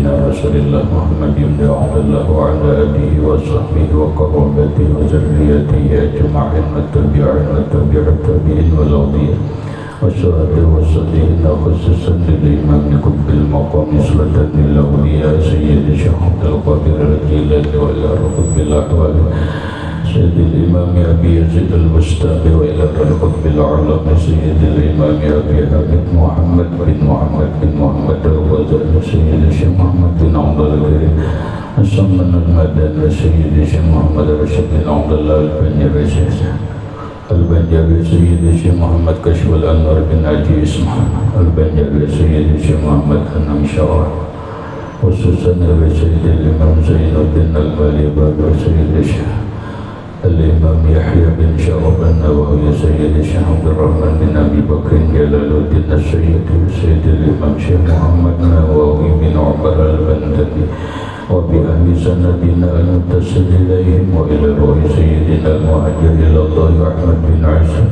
سيدنا رسول الله محمد بن عبد الله وعلى آله وصحبه وقرابته وذريته أجمعين والتابعين والأولياء والشهداء والصالحين خصوصا للإمام قطب المقام صلاة للأولياء سيد الشيخ عبد القادر الجيلاني وإلى قطب الأحوال سيد الإمام أبي يزيد البستامي وإلى قطب العلم سيد الإمام أبي حامد محمد بن محمد الغزالي سيد الشيخ محمد بن عبد الكريم الصمد المدني سيد الشيخ محمد رشيد بن عبد الله البنجابي سيد الشيخ محمد كشف الأنوار بن عجي اسمه البنجابي سيد الشيخ محمد أنم شعر خصوصا سيد الإمام زين الدين البالي سيد الشيخ الإمام يحيى بن شرف النووي سيد الشيخ عبد الرحمن بن أبي بكر جلال الدين سيد الإمام شيخ محمد النووي بن عمر البندقي وبأهل سندنا المتصل إليهم وإلى روح سيدنا المهاجر إلى الله أحمد بن عيسى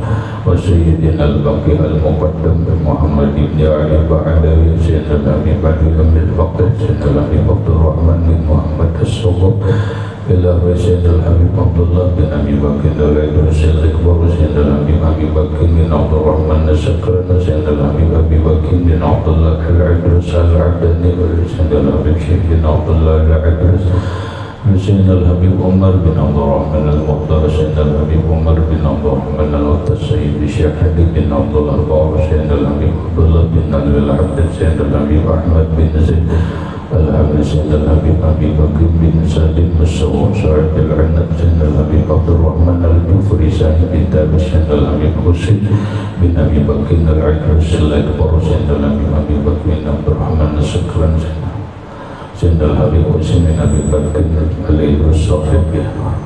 وسيدنا الباقي المقدم محمد بن علي بعلوي سيدنا الأمير بدر بن الفقيه سيدنا الأمير عبد الرحمن بن محمد الصغر إلى سيدنا الحبيب عبد الله بن أبي بكر العيد سيدنا الأكبر سيدنا الحبيب أبي بكر بن عبد الرحمن السكران سيدنا الحبيب أبي بكر بن عبد الله العيد العدني سيدنا الحبيب شيخ بن عبد الله العيد سيدنا الحبيب عمر بن عبد الرحمن المختار سيدنا الحبيب عمر بن عبد الرحمن الوقت سيد الشيخ حبيب بن عبد الله البعض سيدنا الحبيب عبد الله بن علي العبد سيدنا الحبيب أحمد بن زيد الحبيب سيدنا الحبيب أبي بكر بن سالم السوء سعد العنب سيدنا الحبيب عبد الرحمن الجفري سعيد بن تابع سيدنا الحبيب حسين بن أبي بكر العكرس الأكبر سيدنا الحبيب أبي بكر بن عبد الرحمن السكران سيدنا الحبيب حسين بن أبي بكر عليه الصاحب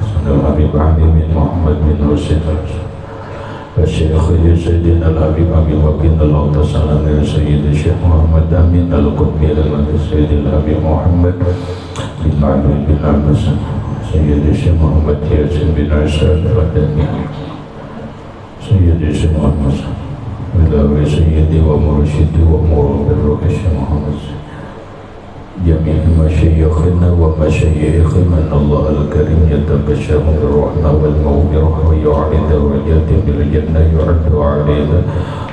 سيدنا الحبيب علي بن محمد بن حسين الشيخ سيدنا الحبيب أبي بكر الأوتصان سيد الشيخ محمد أمين القطبي سيد الحبيب محمد بن علي بن عباس سيد الشيخ محمد ياسين بن عساد الرداني سيد الشيخ محمد ولاوي سيدي ومرشدي ومربي الروح الشيخ محمد جميع مشايخنا ومشايخ من الله الكريم يتبشر بالرحمة والمغفرة ويعلي درجات بالجنة يعد علينا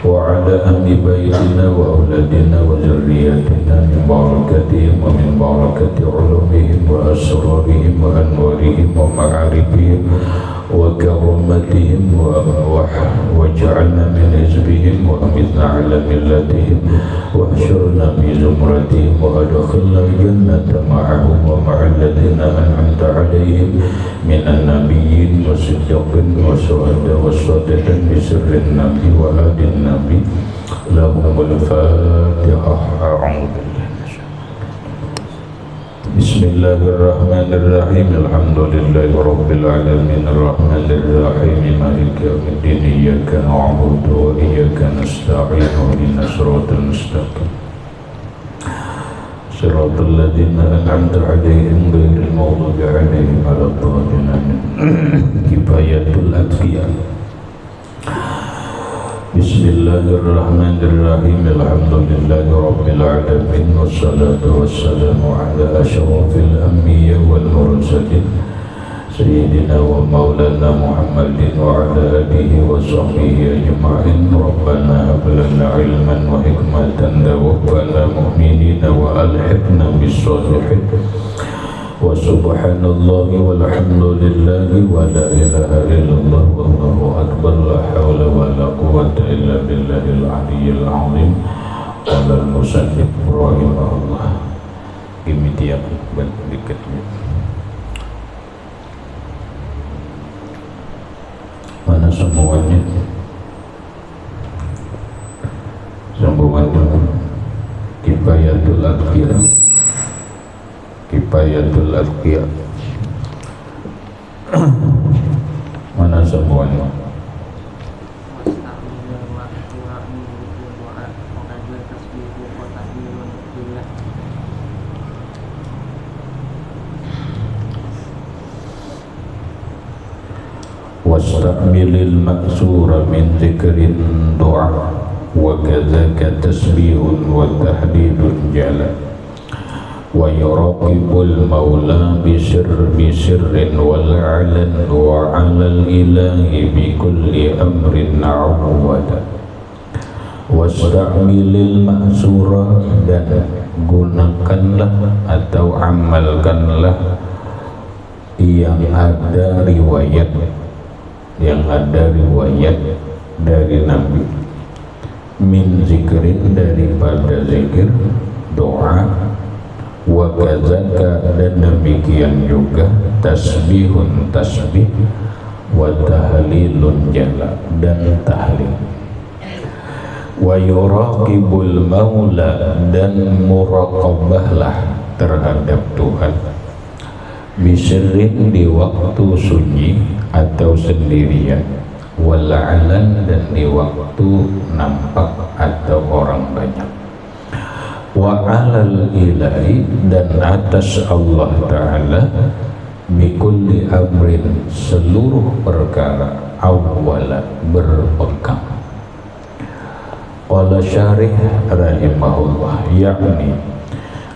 وعلى أهل بيتنا وأولادنا وذرياتنا من بركتهم ومن بركة علومهم وأسرارهم وأنوارهم ومعارفهم وكرامتهم وجعلنا من حزبهم وأمتنا على ملتهم واحشرنا في زمرتهم وأدخلنا الجنة معهم ومع الذين أنعمت عليهم من النبيين والصديقين والشهداء والصالحين بسر النبي وآل النبي لهم الفاتحة. أعوذ بالله بسم الله الرحمن الرحيم الحمد لله رب العالمين الرحمن الرحيم مالك يوم الدين إياك نعبد وإياك نستعين اهدنا الصراط المستقيم صراط الذين أنعمت عليهم غير المغضوب عليهم ولا الضالين آمين. كفاية الأتقياء. بسم الله الرحمن الرحيم الحمد لله رب العالمين والصلاة والسلام على أشرف الأنبياء والمرسلين سيدنا ومولانا محمد وعلى آله وصحبه أجمعين. ربنا هب لنا علما وحكمة توفنا مؤمنين وألحقنا بالصالحين. وسبحان الله والحمد لله ولا إله إلا الله والله أكبر لا حول ولا قوة إلا بالله العلي العظيم. قال المصنف رحمه الله demikian berikutnya. Mana sambungannya? Sambungannya Kifayatul Adhiyah. Kifayatul Adhiyah. Mana sambungannya? Wastamilil maksura min zikrin doa wa kadzaka tasbihun wa tahlilun jala wa wa yuraqibul maula bisirrin wal alan wa 'alal ilahi bi kulli amrin awwada wasta'milil ma'sura, dan gunakanlah atau amalkanlah yang ada riwayat dari Nabi, min zikrin, daripada zikir, doa, wa kadzaka, dan demikian juga tasbihun, tasbih, wa tahlilun, jala, dan tahlil. Wa yuraqibul maula, dan muraqabahlah terhadap Tuhan, bisirrin, di waktu sunyi atau sendirian, wal'alan, dan di waktu nampak atau orang banyak, wa 'alal ilahi, dan atas Allah Ta'ala, bikulli amrin, seluruh perkara, awwala, berpegang. Qala syarih rahimahullah, yakni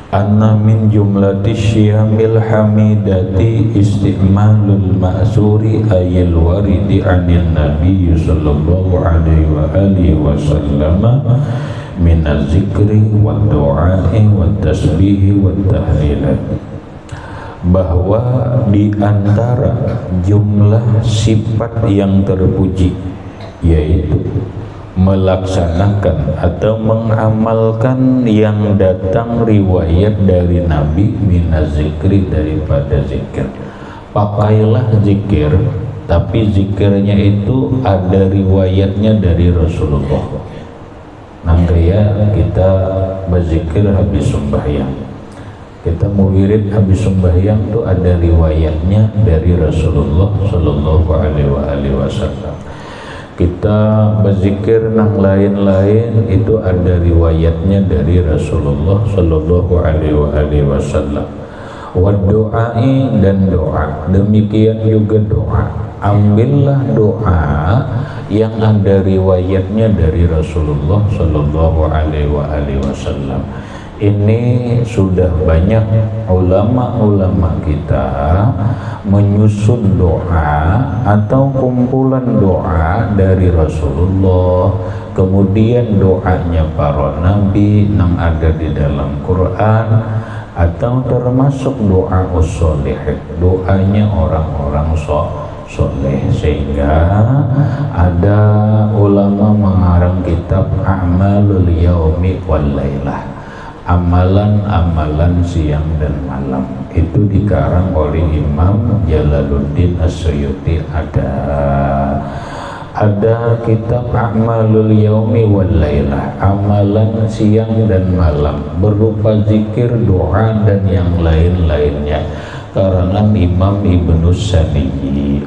anna min jumlati syiyamil hamidati isti'malul ma'suri ayil waridi anil nabi sallallahu alaihi wa alihi wasallam minaz zikri wad du'a'i wad tasbihi wad tahlilat, bahwa di antara jumlah sifat yang terpuji yaitu melaksanakan atau mengamalkan yang datang riwayat dari Nabi, minaz zikri, daripada zikir. Pakailah zikir, tapi zikirnya itu ada riwayatnya dari Rasulullah. Nangkaya kita berzikir habis sembahyang, kita mau wirid habis sembahyang tuh ada riwayatnya dari Rasulullah Sallallahu Alaihi Wasallam. Kita berzikir nang lain-lain itu ada riwayatnya dari Rasulullah Sallallahu Alaihi Wasallam. Wa doai, dan doa, demikian juga doa. Ambillah doa yang ada riwayatnya dari Rasulullah Sallallahu Alaihi Wasallam. Ini sudah banyak ulama-ulama kita menyusun doa atau kumpulan doa dari Rasulullah, kemudian doanya para nabi yang ada di dalam Quran, atau termasuk doa us-solihin, doanya orang-orang soleh, sehingga ada ulama mengarang kitab A'malul Yaumi wal Lailah, amalan-amalan siang dan malam. Itu dikarang oleh Imam Jalaluddin As-Suyuti. Ada kitab A'malul Yaumi wal Lailah, amalan siang dan malam, berupa zikir, doa, dan yang lain-lainnya, karangan Imam Ibnu Saniyi.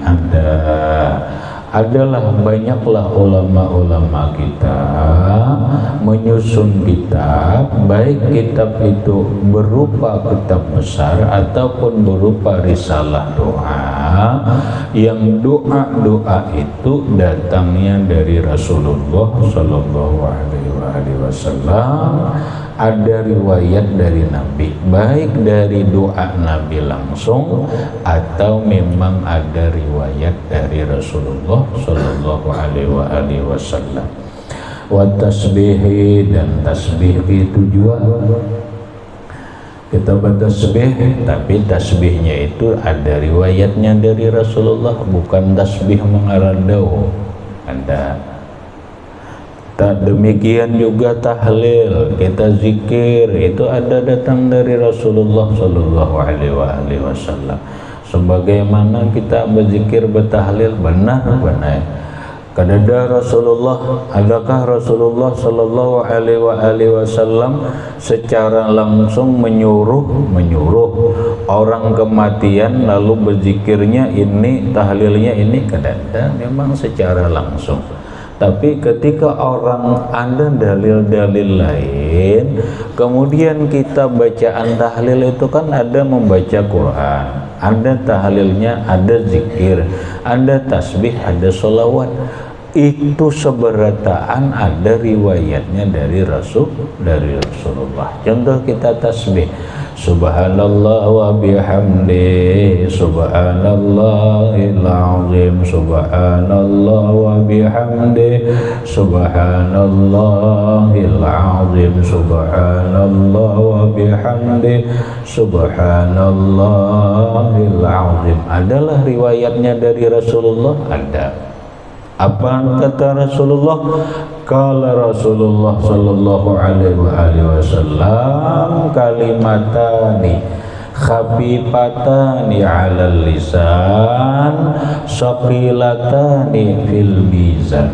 Adalah banyaklah ulama-ulama kita menyusun kitab, baik kitab itu berupa kitab besar ataupun berupa risalah doa, yang doa-doa itu datangnya dari Rasulullah Sallallahu Alaihi Wasallam, ada riwayat dari Nabi, baik dari doa Nabi langsung atau memang ada riwayat dari Rasulullah Sallallahu Alaihi Wasallam. Wa tasbihi, dan tasbih itu juga kita bertasbih, tapi tasbihnya itu ada riwayatnya dari Rasulullah, bukan tasbih mengaradau. Ada. Demikian juga tahlil, kita zikir, itu ada datang dari Rasulullah Sallallahu Alaihi Wasallam. Sebagaimana kita berzikir, bertahlil, benar-benar kadada Rasulullah, adakah Rasulullah Sallallahu Alaihi Wasallam secara langsung menyuruh orang kematian lalu berzikirnya ini, tahlilnya ini? Kadada memang secara langsung. Tapi ketika orang ada dalil-dalil lain, kemudian kita bacaan tahlil itu kan ada membaca Quran, ada tahlilnya, ada zikir, ada tasbih, ada sholawat. itu seberataan ada riwayatnya dari Rasulullah. Contoh kita tasbih, subhanallah wa bihamdi, subhanallahil azim, subhanallah wa bihamdi, subhanallahil azim, subhanallah wa bihamdi, subhanallahil azim. Adalah riwayatnya dari Rasulullah? Ada. Apa kata Rasulullah? Kala Rasulullah sallallahu alaihi wasallam, kalimatani khafifatani 'alal lisan, shaqilatani fil mizan.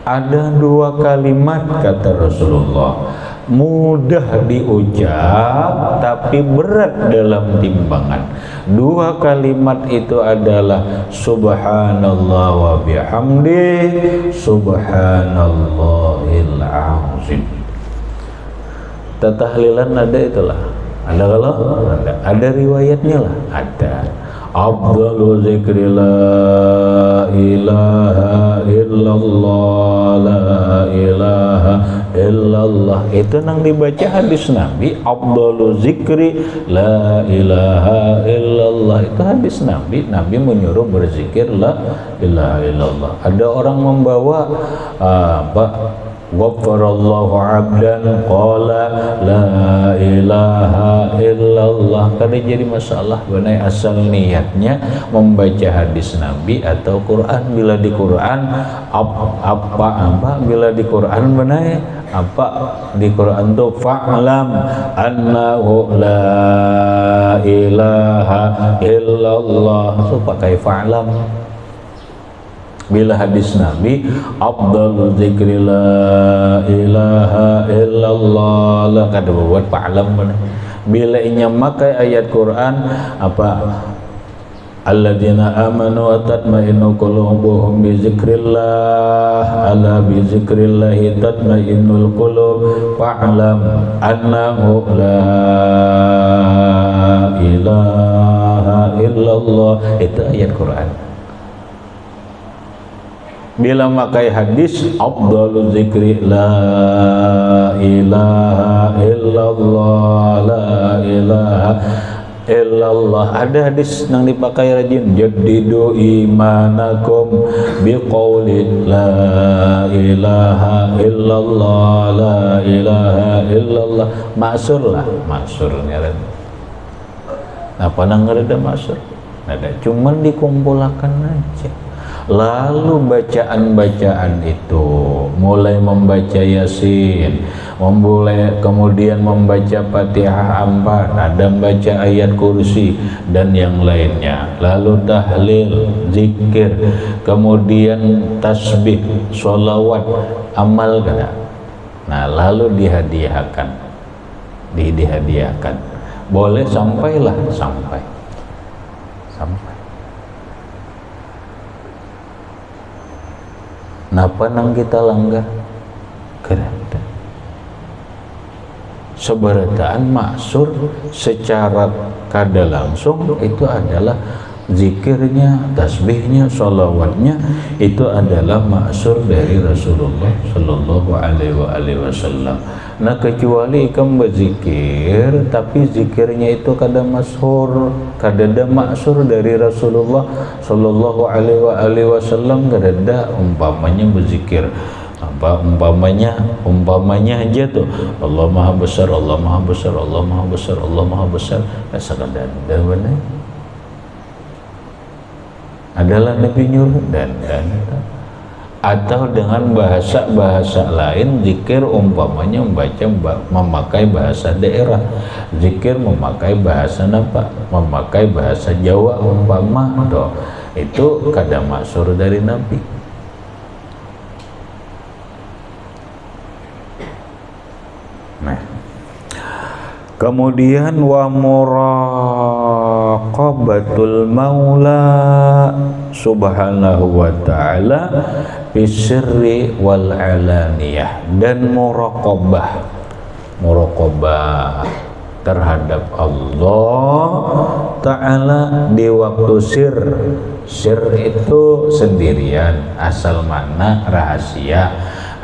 Ada dua kalimat kata Rasulullah, mudah diucap tapi berat dalam timbangan. Dua kalimat itu adalah subhanallah wa bihamdi, subhanallahil azim. Tatahlilan ada itulah. Ada kalau ada riwayatnya lah, ada. Afdalu zikri la ilaha illallah, la ilaha illallah. Itu nang dibaca hadis Nabi. Afdalu zikri la ilaha illallah, itu hadis Nabi. Nabi menyuruh berzikir la ilaha illallah. Ada orang membawa Ghafarallahu abdan qala la ilaha illallah. Kada jadi masalah benai asal niatnya membaca hadis Nabi atau Quran. Bila di Quran apa bila di Quran benai apa di Quran tu fa'lam annahu la ilaha illallah, so pakai fa'lam. Bila hadis Nabi afdalul zikri la ilaha illallah, la kada buat fa'lam. Bila inya makai ayat Quran apa alladzina amanu wa tatma'innu qulubuhum bi zikrillah, ala bi zikrillah tatma'innul qulub, fa'lam annahu la ilaha illallah. Itu ayat Quran. Bila makai hadis afdalul zikri la ilaha illallah, la ilaha illallah. Ada hadis yang dipakai rajin, jaddidu imanakum biqauli la ilaha illallah, la ilaha illallah. Maksur lah, maksurnya kan apa nang ada maksur? Ada, cuman dikumpulkan aja. Lalu bacaan-bacaan itu mulai membaca Yasin, kemudian membaca Fatihah 4, ada membaca ayat kursi dan yang lainnya, lalu tahlil, zikir, kemudian tasbih, sholawat, amal kada. Nah, lalu dihadiahkan. Boleh sampailah, sampai. Napa nang kita langgar? Kereta. Seberataan maksur secara kada langsung itu adalah zikirnya, tasbihnya, sholawatnya, itu adalah maksur dari Rasulullah Sallallahu Alaihi Wasallam. Nah, kecuali ikam berzikir tapi zikirnya itu kada masyhur, kada ada maksur dari Rasulullah Sallallahu Alaihi Wasallam, kada ada. Umpamanya berzikir apa, umpamanya aja tuh Allah Maha Besar, Allah Maha Besar, Allah Maha Besar, Allah Maha Besar, sekadar ada benar. Adalah Nabi nyuruh dan atau dengan bahasa lain zikir, umpamanya memakai bahasa daerah, zikir memakai bahasa apa, memakai bahasa Jawa umpama toh, itu kada maksur dari Nabi. Nah, kemudian wa muraqabatul maula subhanahu wa ta'ala bisirri wal alaniyah, dan muraqabah terhadap Allah Ta'ala di waktu sir itu sendirian, asal mana rahasia,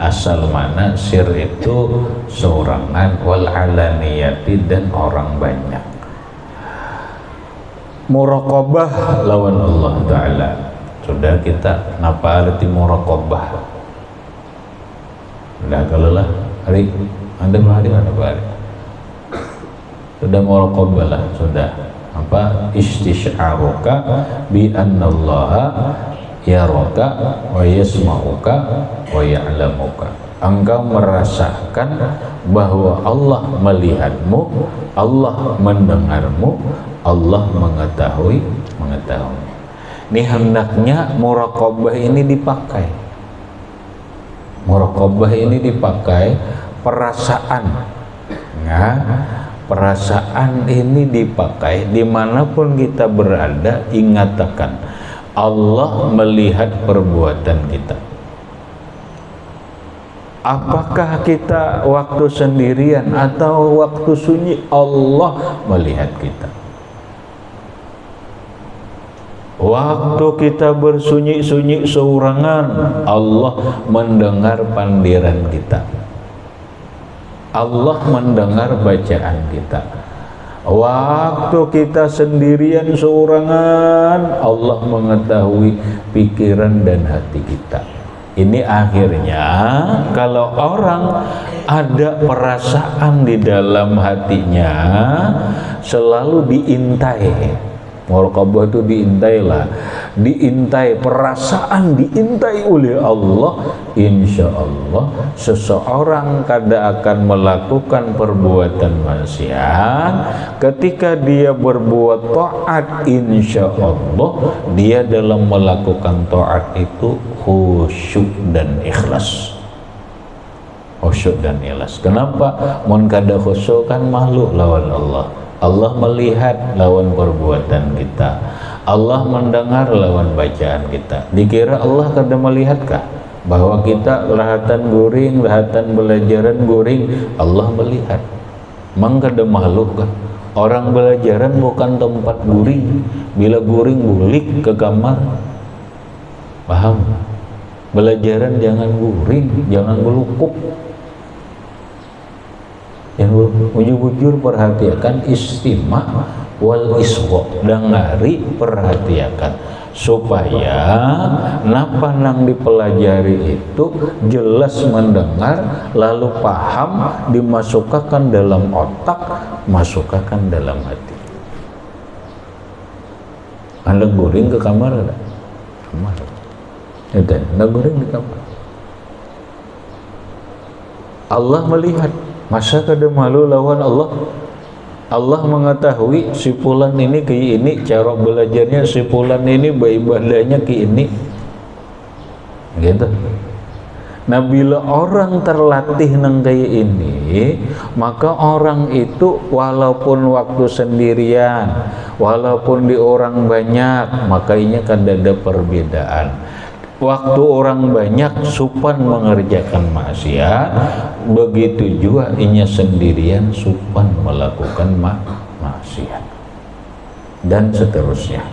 asal mana sir itu seorangan, wal alaniyati dan orang banyak. Muraqabah lawan Allah Ta'ala. Sudah kita napa arti muraqabah? Sudah kalau lah hari Anda hari sudah muraqabah lah, sudah apa istisy'aruka bi annallaha yaraka wa yasma'uka wa ya'lamuka. Engkau merasakan bahwa Allah melihatmu, Allah mendengarmu, Allah mengetahui. Ini hendaknya muraqabah ini dipakai. Muraqabah ini dipakai perasaan. Nah, perasaan ini dipakai dimanapun kita berada. Ingatkan Allah melihat perbuatan kita. Apakah kita waktu sendirian atau waktu sunyi, Allah melihat kita. Waktu kita bersunyi-sunyi seorangan, Allah mendengar pandiran kita. Allah mendengar bacaan kita. Waktu kita sendirian seorangan, Allah mengetahui pikiran dan hati kita. Ini akhirnya kalau orang ada perasaan di dalam hatinya selalu diintai. Muraqabah itu diintai perasaan, diintai oleh Allah. Insya Allah seseorang kada akan melakukan perbuatan maksiat. Ketika dia berbuat taat, insya Allah dia dalam melakukan taat itu khusyuk dan ikhlas. Khusyuk dan ikhlas. Kenapa? Mun kada khusyuk kan malu lawan Allah. Allah melihat lawan perbuatan kita, Allah mendengar lawan bacaan kita. Dikira Allah kada melihatkah bahwa kita lahatan guring, lahatan belajaran guring, Allah melihat. Mang kada makhluk kah? Orang belajaran bukan tempat guring. Bila guring bulik ke kamar. Paham? Belajaran jangan guring, jangan belukuk. Yang bujur perhatikan istima wal iswa, dengari perhatikan supaya napa nang dipelajari itu jelas mendengar lalu paham, dimasukkan dalam otak, masukkan dalam hati. Anda guring ke kamar ada? Kamar. Itu, Anda guring di kamar. Allah melihat. Masa kada malu lawan Allah? Allah mengetahui si fulan ini kayak ini, cara belajarnya si fulan ini, beribadahnya kayak ini. Gitu. Nah, bila orang terlatih nang kayak ini, maka orang itu walaupun waktu sendirian, walaupun di orang banyak, makanya kan ada perbedaan. Waktu orang banyak supan mengerjakan maksiat, begitu juga inya sendirian supan melakukan maksiat, dan seterusnya.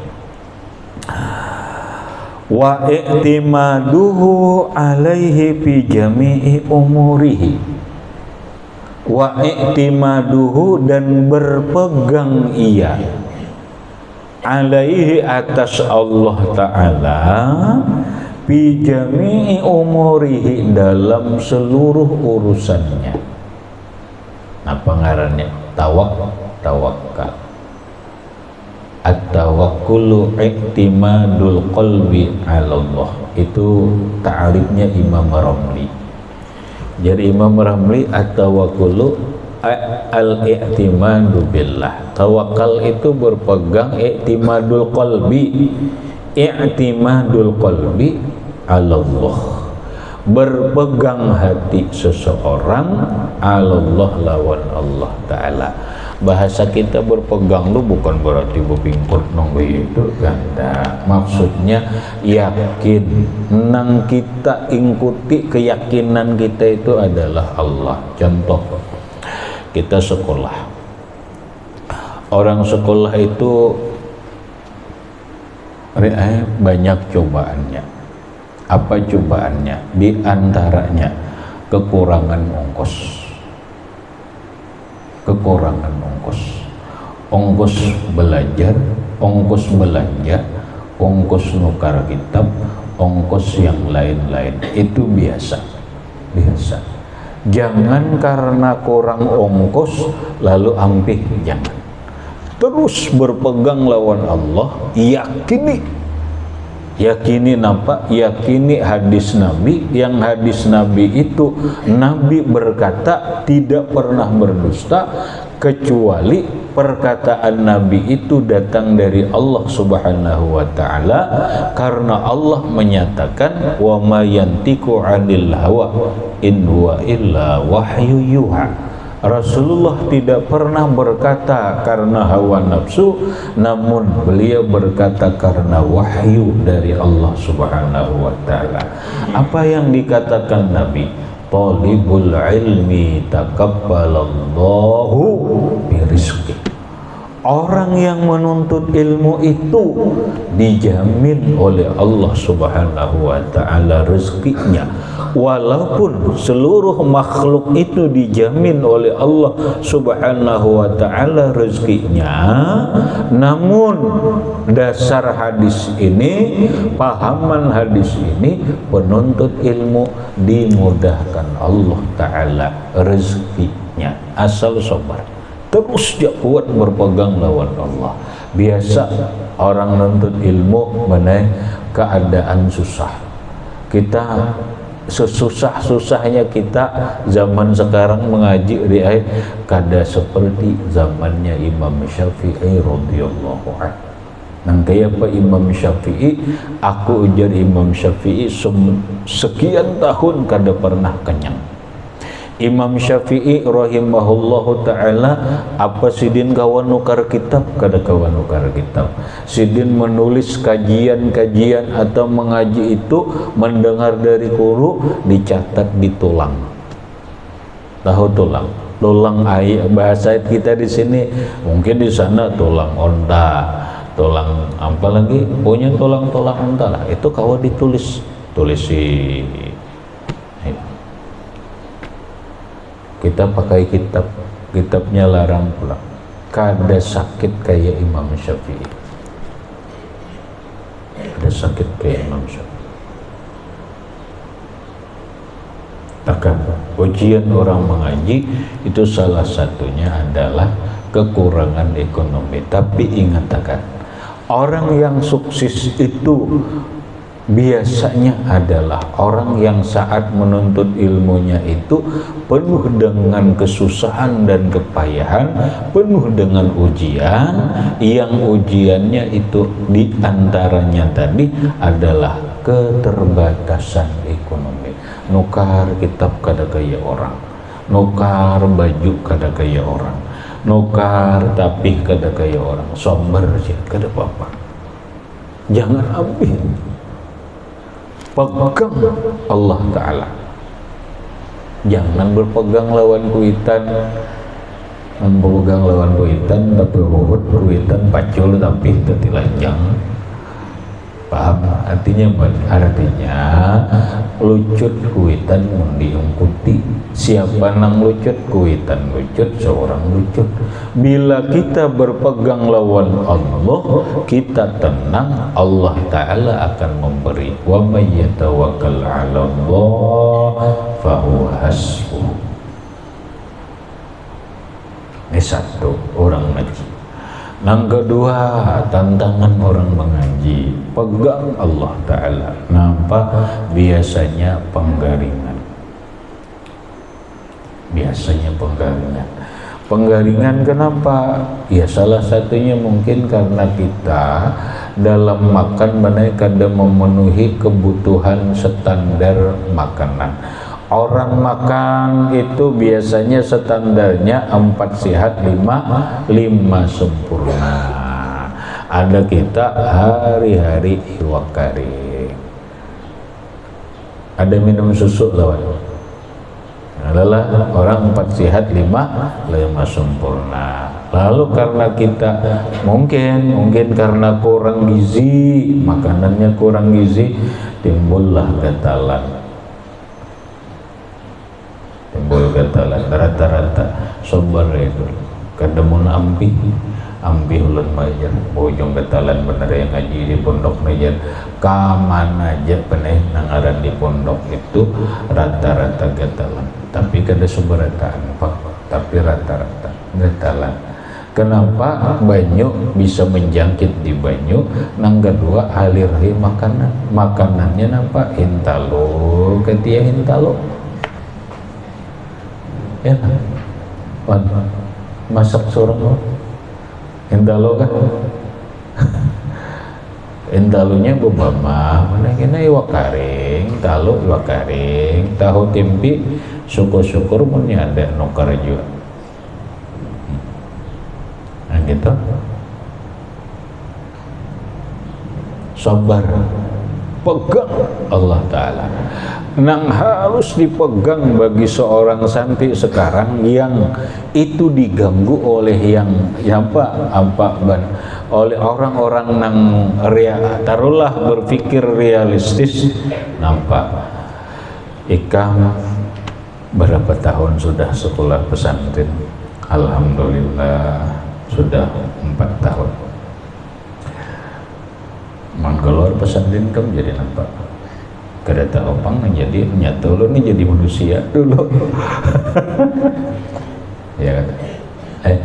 Wa i'timaduhu alaihi fi jami'i umurihi. Wa i'timaduhu, dan berpegang ia alaihi atas Allah Ta'ala fi jami'i umurihi, dalam seluruh urusannya. Apa ngarannya? Tawakkal. At-tawakkulu i'timadul qalbi 'ala Allah. Itu ta'rifnya Imam Ramli. Jadi Imam Ramli at-tawakkulu al-i'timadu billah. Tawakal itu berpegang, i'timadul qalbi. I'timadul qalbi 'ala Allah, berpegang hati seseorang 'ala Allah, lawan Allah Ta'ala. Bahasa kita berpegang itu bukan berarti berpingkut nunggu itu kan. Maksudnya yakin, nang kita ikuti keyakinan kita itu adalah Allah. Contoh, kita sekolah, Orang sekolah itu banyak cobaannya. Apa cobaannya? Di antaranya kekurangan ongkos. Kekurangan ongkos. Ongkos belajar, ongkos belanja, ongkos nukar kitab, ongkos yang lain-lain. Itu biasa. Jangan karena kurang ongkos lalu ampih, jangan. Terus berpegang lawan Allah, yakini nampak, yakini hadis Nabi. Yang hadis Nabi itu Nabi berkata tidak pernah berdusta kecuali perkataan Nabi itu datang dari Allah Subhanahu wa taala, karena Allah menyatakan wa ma yantiqu 'anil hawa in huwa illa wahyu yuha. Rasulullah tidak pernah berkata karena hawa nafsu, namun beliau berkata karena wahyu dari Allah Subhanahu wa taala. Apa yang dikatakan Nabi? Talibul ilmi takabbalallahu birizqi. Orang yang menuntut ilmu itu dijamin oleh Allah Subhanahu wa taala rezekinya. Walaupun seluruh makhluk itu dijamin oleh Allah Subhanahu wa taala rezekinya, namun dasar hadis ini, pahaman hadis ini, penuntut ilmu dimudahkan Allah taala rezekinya asal sabar. Terus dia kuat berpegang lawan Allah. Biasa orang nuntut ilmu menaik keadaan susah. Kita sesusah-susahnya kita zaman sekarang mengaji di kada seperti zamannya Imam Syafi'i radhiyallahu anhu. Nang kaya apa Imam Syafi'i, aku ujar Imam Syafi'i sekian tahun kada pernah kenyang. Imam Syafi'i rahimahullahu ta'ala, apa sidin kawan nukar kitab, kada kawan nukar kitab. Sidin menulis kajian-kajian atau mengaji itu, mendengar dari guru, dicatat di tulang. Tahu tulang? Tulang bahasa kita di sini, mungkin di sana tulang onta, tulang apa lagi? Punya tulang-tulang onta lah. Itu kawan ditulis, kita pakai kitabnya larang pula. Kada sakit kayak Imam Syafi'i. Kada sakit kayak Imam Syafi'i. Takkan ujian orang mengaji itu salah satunya adalah kekurangan ekonomi. Tapi ingat takkan, orang yang sukses itu biasanya adalah orang yang saat menuntut ilmunya itu penuh dengan kesusahan dan kepayahan, penuh dengan ujian, yang ujiannya itu diantaranya tadi adalah keterbatasan ekonomi. Nukar kitab kada kaya orang, nukar baju kada kaya orang, nukar tapih kada kaya orang, somber sih kada apa-apa. Jangan ambil, pegang Allah Ta'ala. Jangan berpegang lawan kuitan, berpegang lawan kuitan tapi bobot kuitan pacul tapi tetilajang. Paham? Artinya lucut kuitan diungkuti. Siapa nang lucut kuitan lucut, seorang lucut. Bila kita berpegang lawan Allah, kita tenang, Allah Ta'ala akan memberi. Wa may yatawakkal 'ala Allah fahuwa hasbuh. Ini satu orang ngaji. Yang kedua, tantangan orang mengaji, pegang Allah Ta'ala. Nampak biasanya penggaringan. Penggaringan kenapa? Ya salah satunya mungkin karena kita dalam makan kada memenuhi kebutuhan standar makanan. Orang makan itu biasanya standarnya 4 sehat 5 sempurna. Ada kita hari-hari iwak kari, ada minum susu lawan. Adalah orang 4 sehat 5 sempurna. Lalu karena kita mungkin karena kurang gizi, makanannya kurang gizi, timbullah gatalan. Timbul gatalan rata-rata sobar itu. Kademun ampi ulun majar bojong gatalan bener yang ngaji di pondok majar kaman aja peneh nangaran di pondok itu rata-rata gatalan, tapi kada seberataan pak, tapi rata-rata gatalan. Kenapa banyu bisa menjangkit di banyu? Nang kedua alirhi makanannya nampak hintalo ketia hintalo enak masak sorong hintalo kan hintalunya bubama mana kena iwak karing talo iwak karing tahu tempe syukur-syukur punya ada nukar juga nah gitu sabar pegang Allah Ta'ala nang harus dipegang bagi seorang santri sekarang yang itu diganggu oleh yang oleh orang-orang nang taruhlah berpikir realistis. Nampak ikam berapa tahun sudah sekolah pesantren? Alhamdulillah sudah 4 tahun. Mangkeluar pesantren kamu jadi nampak kada tahu pang jadi nyata lo nih jadi manusia dulu ya kan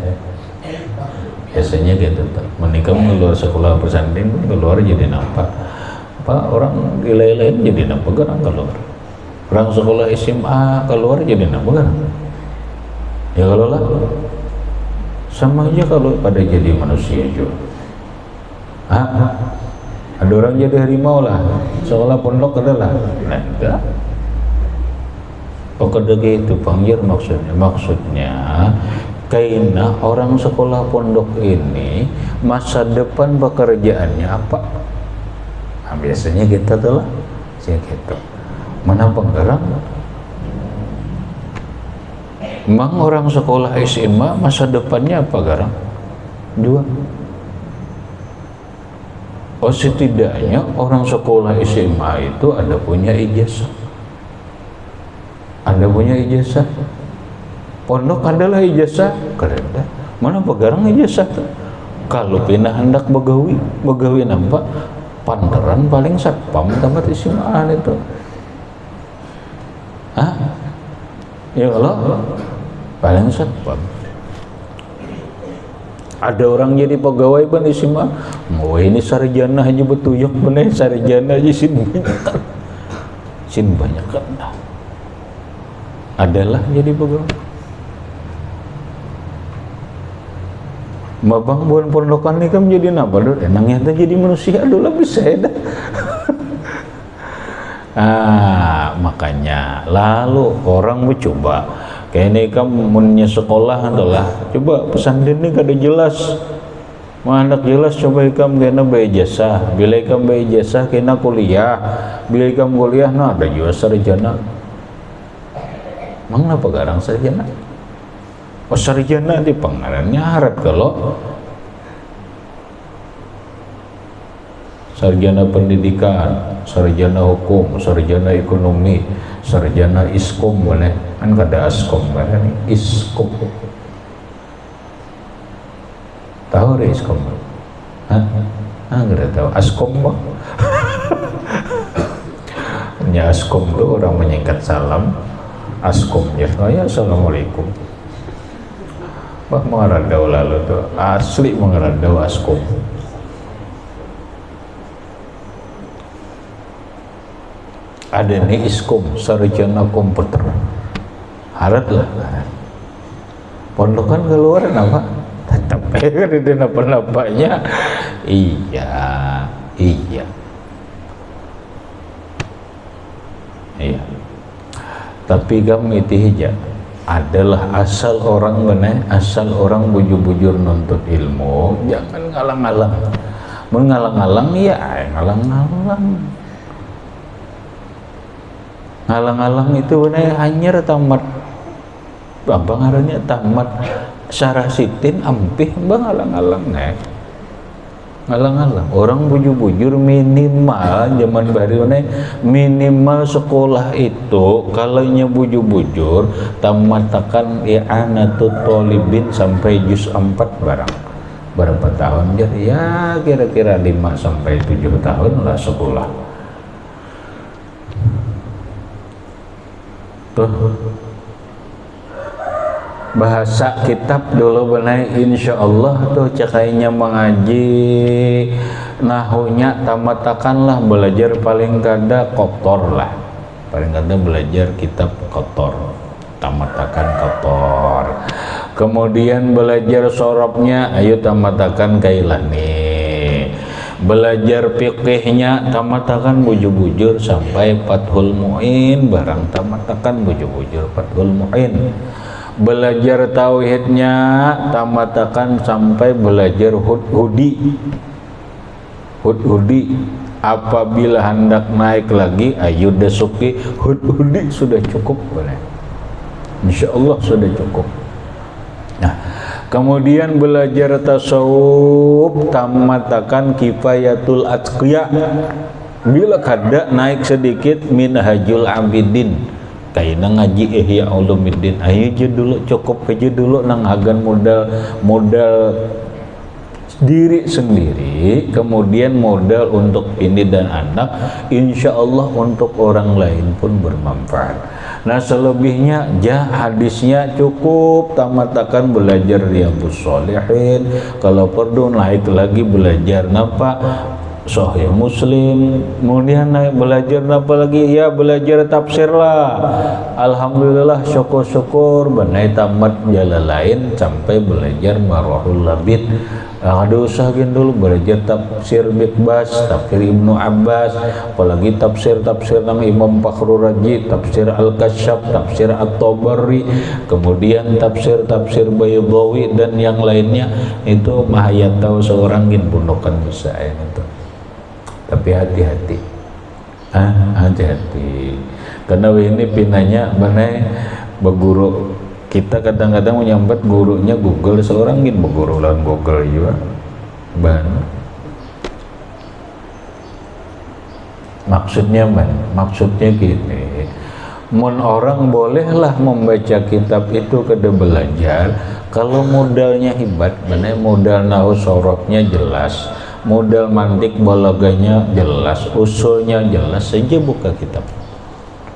biasanya gitu menikah keluar sekolah pesantren keluar jadi nampak apa orang lain jadi nampak kan keluar orang sekolah SMA keluar jadi nampak kan ya kalau lah sama aja kalau pada jadi manusia juga ada orang jadi harimau lah sekolah pondok adalah nah enggak kada gitu panggil maksudnya karena orang sekolah pondok ini masa depan pekerjaannya apa nah, biasanya kita telah gitu mana penggarang emang orang sekolah SMA masa depannya apa garang dua. Oh setidaknya orang sekolah SMA itu ada punya ijazah. Anda punya ijazah. Pondok adalah ijazah. Keren dah. Mana pegarang ijazah tuh? Kalau pindah hendak begawi nampak panderan paling satpam tempat SMA itu. Ya Allah, paling satpam. Ada orang jadi pegawai pan SMA, mau ini sarjana aja betuyuk bener sarjana aja sin banyak kan adalah jadi pegawai. Mabang buan pondokan ini kan jadi napa dulu? Enangnya jadi manusia dulu bisa ya dah. Makanya lalu orang mencoba kayaknya kamu punya sekolah adalah coba pesantren ini kada jelas mana jelas coba kamu kena beijazah bila kamu beijazah kena kuliah bila kamu kuliah nah ada juga sarjana mang apa garang sarjana oh sarjana di pengarannya harap kalau sarjana pendidikan, sarjana hukum, sarjana ekonomi, sarjana iskom mana kan kada askom mana nih iskom tahu deh iskom nggak tahu askom bang ya askom tuh orang menyingkat salam askom ya ya assalamualaikum bah mengaradau lalu tuh asli mengaradau askom ada nih iskom sarjana komputer harap lah pondokan keluar apa tetap kan ada napa-napanya iya tapi kami itu hija adalah asal orang bujur-bujur nuntut ilmu jangan ngalang-ngalang mengalang-alang ya ngalang-alang itu benar hanya tamat apa ngarannya tamat Sarah Sitin ampih bang alang-alang nek ngalang-alang orang bujur-bujur minimal zaman baru nih minimal sekolah itu kalau nya bujur-bujur tamatakan i'anatut thalibin sampai juz 4 barang berapa tahun jadi ya kira-kira 5 sampai 7 tahun lah sekolah tuh bahasa kitab dulu benar insyaallah tuh cakainya mengaji nahunya tamatakanlah belajar paling kada kotor lah paling kada belajar kitab kotor tamatakan kotor kemudian belajar sorobnya ayo tamatakan kailani belajar fikihnya tamatakan bujur-bujur sampai Fathul Mu'in barang tamatakan bujur-bujur Fathul Mu'in belajar tauhidnya tamatakan sampai belajar hudi apabila hendak naik lagi ayo dasuki hudi sudah cukup boleh insyaallah sudah cukup. Nah kemudian belajar tasawuf tamatakan kifayatul atqiya bila kada naik sedikit minhajul abidin kaina ngaji Ihya Ulumuddin ayo aja dulu cukup aja dulu nang hagan modal diri sendiri kemudian modal untuk ini dan anak insyaallah untuk orang lain pun bermanfaat. Nah selebihnya hadisnya cukup tamatakan belajar Riyadhus Shalihin kalau perlu naik lagi belajar napa Sahih Muslim kemudian belajar apa lagi ya belajar tafsir lah alhamdulillah syukur-syukur benai tamat jalan lain sampai belajar Marwahul Labid ada usahain dulu belajar tafsir Bikbas tafsir Ibnu Abbas apalagi tafsir nang Imam Fakhrur Razi tafsir Al-Kasyaf tafsir At-Tabari kemudian tafsir Baydawi dan yang lainnya itu mahayat tahu seorang gin pundokan bisa itu tapi hati-hati hati-hati karena ini pinanya benai beguru kita kadang-kadang menyambat gurunya Google seorang gin beguru lawan Google juga maksudnya gini mun orang bolehlah membaca kitab itu kada belajar kalau modalnya hebat benai modal nahu sorobnya jelas modal mantik balaganya jelas usulnya jelas saja buka kitab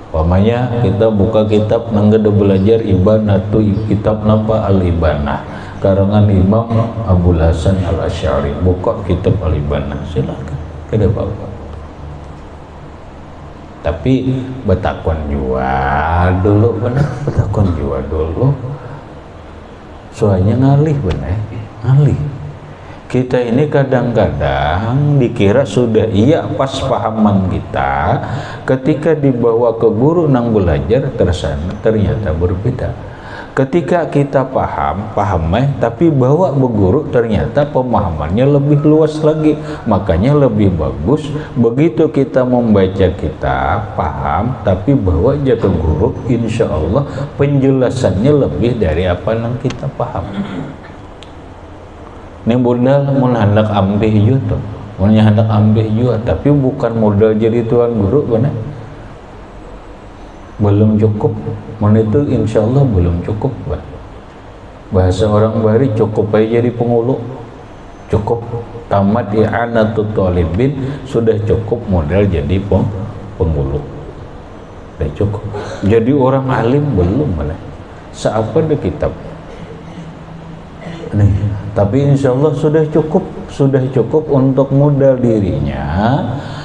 pamanya kita buka kitab nanggada belajar ibanatu kitab napa al-ibanah karangan Imam Abul Hasan Al-Asy'ari buka kitab al-ibanah silakan kada apa-apa tapi betakon jua dulu benar betakon jua dulu soalnya ngalih benar ngalih kita ini kadang-kadang dikira sudah iya pas pahaman kita ketika dibawa ke guru nang belajar ternyata berbeda ketika kita paham tapi bawa ke guru ternyata pemahamannya lebih luas lagi makanya lebih bagus begitu kita membaca kitab paham tapi bawa aja ke guru insyaallah penjelasannya lebih dari apa yang kita paham. Ini modal mun hendak ambih juga tuh mun hendak ambih juga tapi bukan modal jadi tuan guru benar belum cukup mun itu insyaallah belum cukup bahasa orang bari cukup aja jadi pengulu cukup tamat i'anatut thalibin sudah cukup modal jadi pengulu sudah cukup jadi orang alim belum malah seapa de kitab nih tapi insyaallah sudah cukup untuk modal dirinya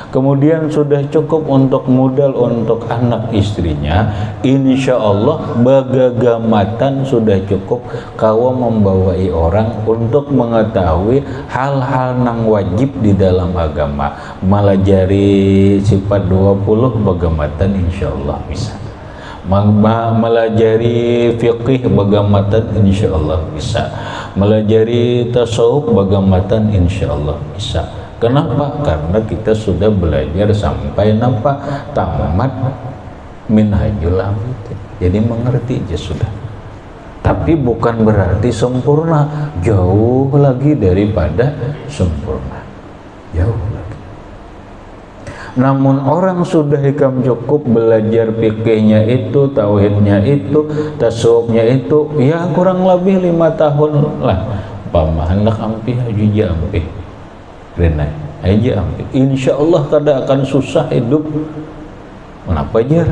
kemudian sudah cukup untuk modal untuk anak istrinya insyaallah bagagamatan sudah cukup kawa membawai orang untuk mengetahui hal-hal nang wajib di dalam agama melajari sifat 20 bagamatan insyaallah bisa melajari fiqih bagamatan insyaallah bisa melajari tasawuf bagamatan insyaallah bisa. Kenapa? Karena kita sudah belajar sampai tamat minhajul abidin jadi mengerti aja sudah Tapi bukan berarti sempurna, jauh lagi daripada sempurna, jauh lagi. Namun orang sudah hikam cukup belajar fikihnya itu, tauhidnya itu, tasawufnya itu, ya kurang lebih 5 tahun lah. Pamahan lah ampih aja ampih, renai aja ampih. Insya Allah kada akan susah hidup. Kenapa jar?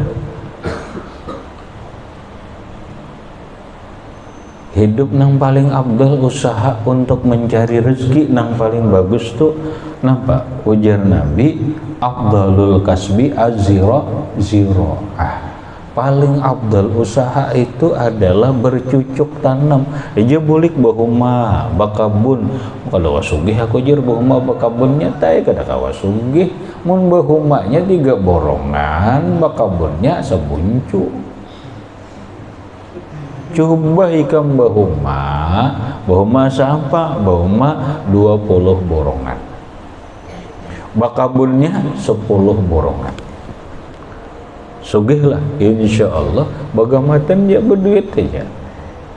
Hidup nang paling abdul, usaha untuk mencari rezeki nang paling bagus tuh nampak ujar Nabi, afdalul kasbi az-zira'ah. Paling abdul usaha itu adalah bercucuk tanam. Aja bulik bahuma bakabun. Kalau wasugih aku jar bahuma bakabunnya tay kada kawasugih. Mun bahumanya 3 borongan, bakabunnya sebuncu. Coba ikam bahuma siapa? Bahuma 20 borongan, bakabunnya 10 borongan. Sugihlah insya Allah bagamatan dia berduit aja,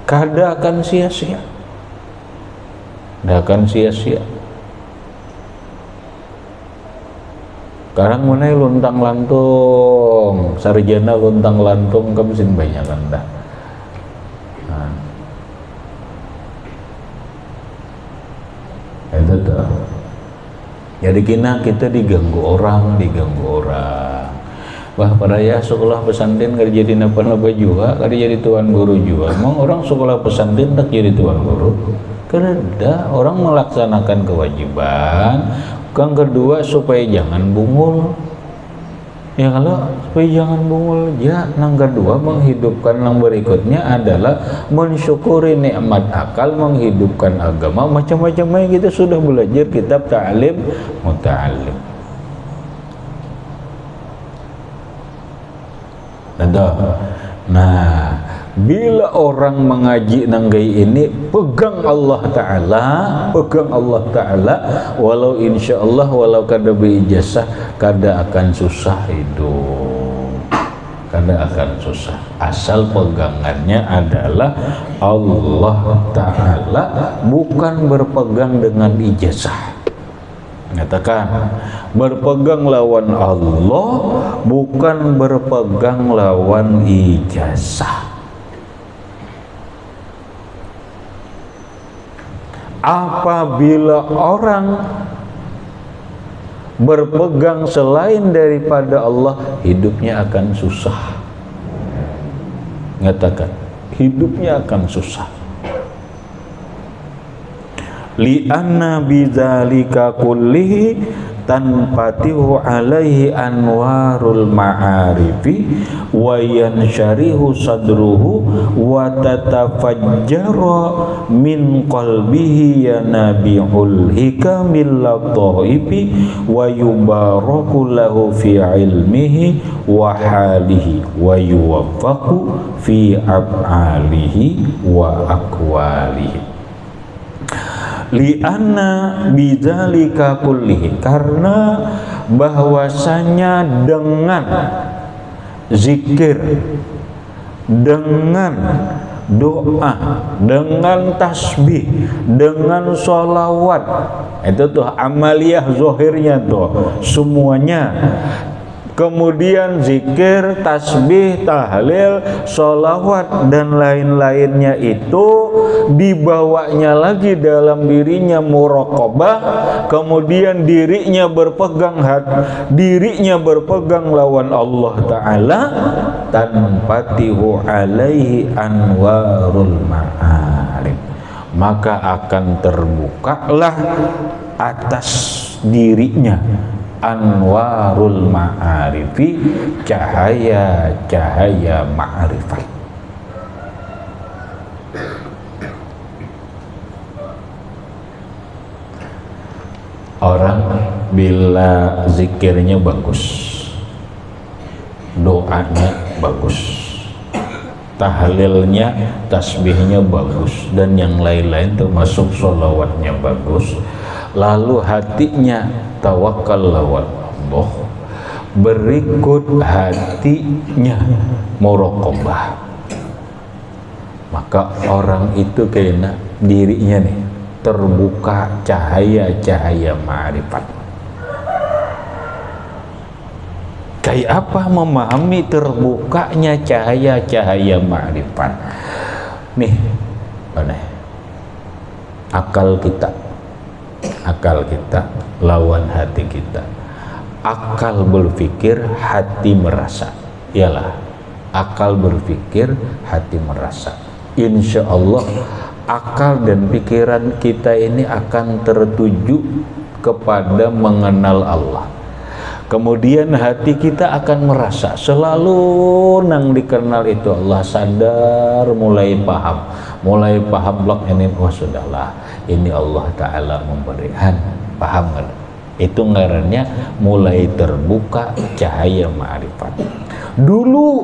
kada akan sia-sia, kada akan sia-sia. Sekarang mulai luntang lantung, sarjana luntang lantung kamu sin banyak kan dah. Itu tuh. Jadi kita diganggu orang. Wah para ya sekolah pesantren kerja di napa-napa juga, kerja jadi tuan guru juga. Emang orang sekolah pesantren tak jadi tuan guru? Kerja orang melaksanakan kewajiban. Yang kedua supaya jangan bungul. Ya kalau supaya jangan bungul ya. Yang kedua menghidupkan yang berikutnya adalah mensyukuri nikmat akal, menghidupkan agama, macam-macamnya kita sudah belajar kitab ta'lim muta'allim. Nah, bila orang mengaji nanggai ini pegang Allah Ta'ala, walau insya Allah walau kada berijazah kada akan susah hidup, kada akan susah, asal pegangannya adalah Allah Ta'ala, bukan berpegang dengan ijazah. Nyatakan berpegang lawan Allah, bukan berpegang lawan ijazah. Apabila orang berpegang selain daripada Allah, hidupnya akan susah. Nyatakan hidupnya akan susah. Li'anna bidzalika kullihi tanfatihu alaihi anwarul ma'arifi wa yansyarihu sadruhu wa tatafajjara min qalbihi yanabi'ul hikamil lataifi wa yubaraku lahu fi ilmihi wa halihi wa yuwaffaqu fi af'alihi wa aqwalihi. Li'anna bidzalika kullihi, karena bahwasanya dengan zikir, dengan doa, dengan tasbih, dengan sholawat, itu tuh amaliyah zohirnya tuh semuanya. Kemudian zikir, tasbih, tahlil, sholawat dan lain-lainnya itu dibawanya lagi dalam dirinya muraqabah, kemudian dirinya berpegang lawan Allah Ta'ala, tanfatihu alaihi anwarul ma'arif, maka akan terbukalah atas dirinya anwarul ma'arifi, cahaya-cahaya ma'rifat. Orang bila zikirnya bagus, doanya bagus, tahlilnya, tasbihnya bagus, dan yang lain-lain termasuk sholawatnya bagus, lalu hatinya tawakal lawan Allah, berikut hatinya muraqabah, maka orang itu kayaknya dirinya nih terbuka cahaya-cahaya ma'rifat. Kayak apa memahami terbukanya cahaya-cahaya ma'rifat? Nih, akal kita lawan hati kita. Akal berpikir, hati merasa. Iyalah, akal berpikir, hati merasa. Insya Allah akal dan pikiran kita ini akan tertuju kepada mengenal Allah. Kemudian hati kita akan merasa selalu nang dikenal itu Allah, sadar, mulai paham blok ini, wah sudahlah, ini Allah Ta'ala memberikan, paham kan? Itu ngarannya mulai terbuka cahaya ma'rifat. Dulu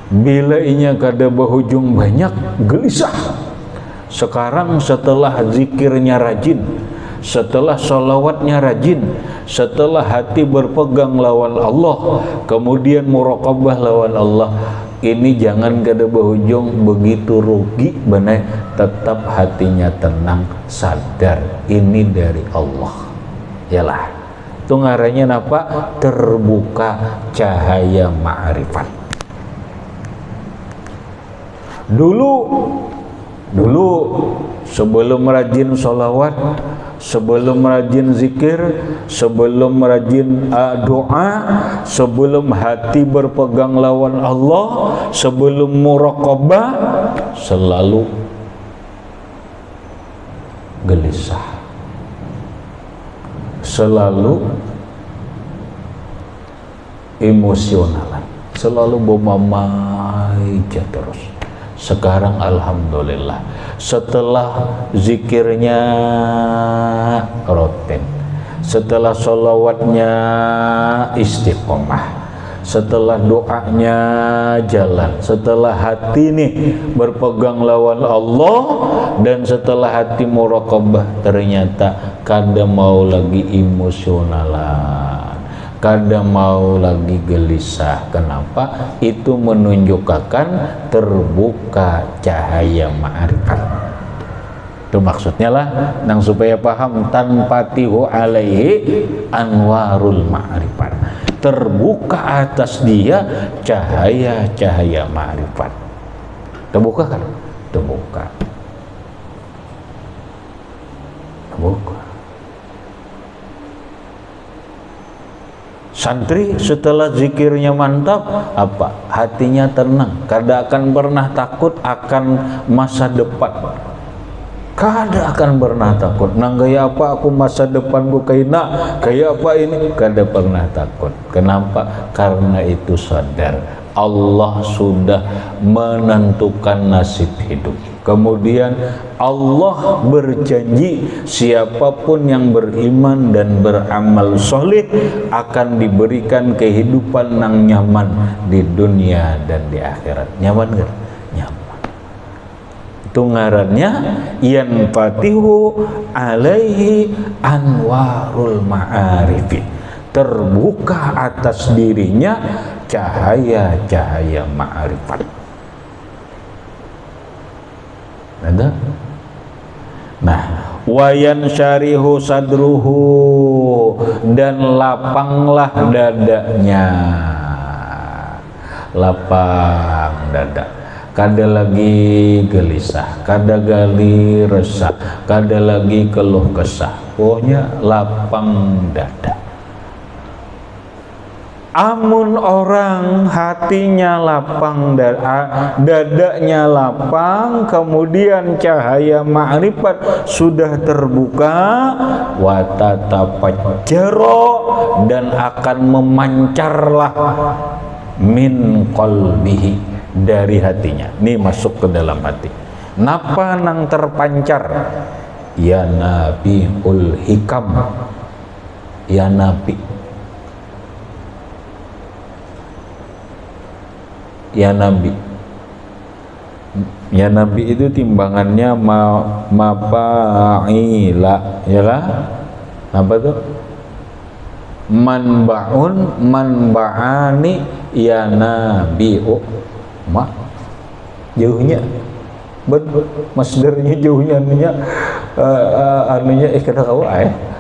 bila inya kada berhujung banyak gelisah. Sekarang setelah zikirnya rajin, setelah sholawatnya rajin, setelah hati berpegang lawan Allah, kemudian muraqabah lawan Allah, ini jangan kada berhujung begitu rugi benar, tetap hatinya tenang, sadar ini dari Allah. Yalah, itu ngarannya apa? Terbuka cahaya ma'rifat. Dulu sebelum rajin sholawat, sebelum rajin zikir, sebelum rajin doa, sebelum hati berpegang lawan Allah, sebelum muraqabah, selalu gelisah, selalu emosionalan, selalu bomamai terus. Sekarang alhamdulillah setelah zikirnya rutin, setelah sholawatnya istiqomah, setelah doanya jalan, setelah hati nih berpegang lawan Allah, dan setelah hati muraqabah, ternyata kada mau lagi emosionalan, kada mau lagi gelisah. Kenapa? Itu menunjukkan terbuka cahaya ma'rifat. Itu maksudnya lah, nang supaya paham, tanpatihu alaihi anwarul ma'rifat. Terbuka atas dia cahaya-cahaya ma'rifat. Terbuka kan? Terbuka. Santri setelah zikirnya mantap, apa? Hatinya tenang, kada akan pernah takut akan masa depan. Kada akan pernah takut. Nang gaya apa aku masa depanku kaina, kayak apa ini? Kada pernah takut. Kenapa? Karena itu sadar Allah sudah menentukan nasib hidup. Kemudian Allah berjanji siapapun yang beriman dan beramal soleh akan diberikan kehidupan yang nyaman di dunia dan di akhirat. Nyaman gak? Nyaman. Itu ngarannya yanfatihu alaihi anwarul ma'arifi. Terbuka atas dirinya cahaya-cahaya ma'rifat. Ada? Nah, wayan syarihu sadruhu, dan lapanglah dadanya. Lapang dada. Kada lagi gelisah, kada gali resah, kada lagi keluh kesah. Pokoknya lapang dada. Amun orang hatinya lapang, dadanya lapang, kemudian cahaya ma'rifat sudah terbuka, watatafajjaro, dan akan memancarlah min qalbihi, dari hatinya. Ini masuk ke dalam hati. Napa nang terpancar? Ya nabiul hikam, ya nabi. Ya Nabi. Ya Nabi itu timbangannya mafa'ila, ya kan? Apa tuh? manba'un manba'ani yanabi'u ma jauhnya masdarnya jauhnya anunya kata kau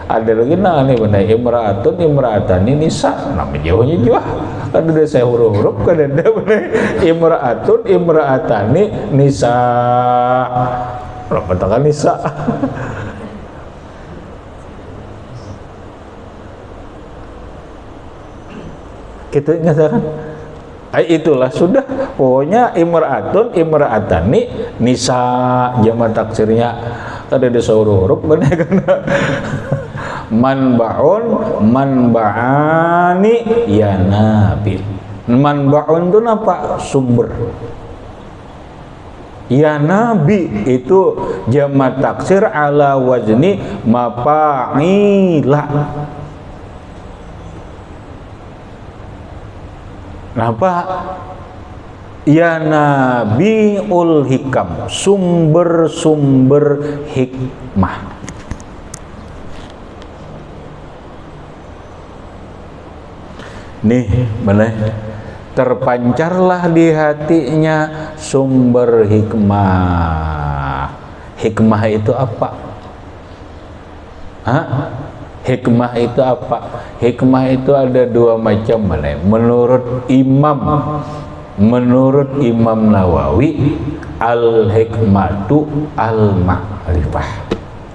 ada lagi nih benar imra'atun imra'atani nisa nama jauhnya juga ada saya huruf-huruf kan ada benar imra'atun imra'atani nisa katakan nisa kita nyatakan itulah sudah pokoknya imra'atun imra'atani nisa jamak taksirnya ada di huruf benar kan manba'un manba'ani ya nabi manba'un itu apa sumber ya nabi itu jamak taksir ala wazni mafa'ila. Kenapa? Ya nabiul hikam, sumber-sumber hikmah. Nih, benar. Terpancarlah di hatinya sumber hikmah. Hikmah itu apa? Hah? Hikmah itu apa? Hikmah itu ada dua macam. Menurut Imam Nawawi, al-hikmatu al-ma'rifah.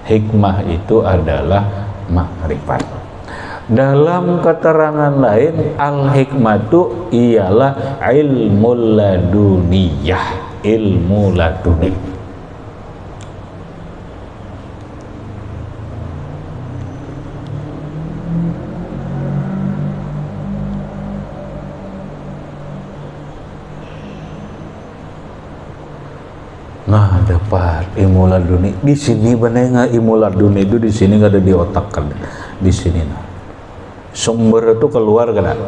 Hikmah itu adalah ma'rifat. Dalam keterangan lain, al-hikmatu ialah ilmu laduniyah, ilmu laduni. Nah, dapat ilmu laduni di sini benar nggak ilmu laduni itu di sini nggak ada di otak kan di sini nah. Sumber itu keluar kan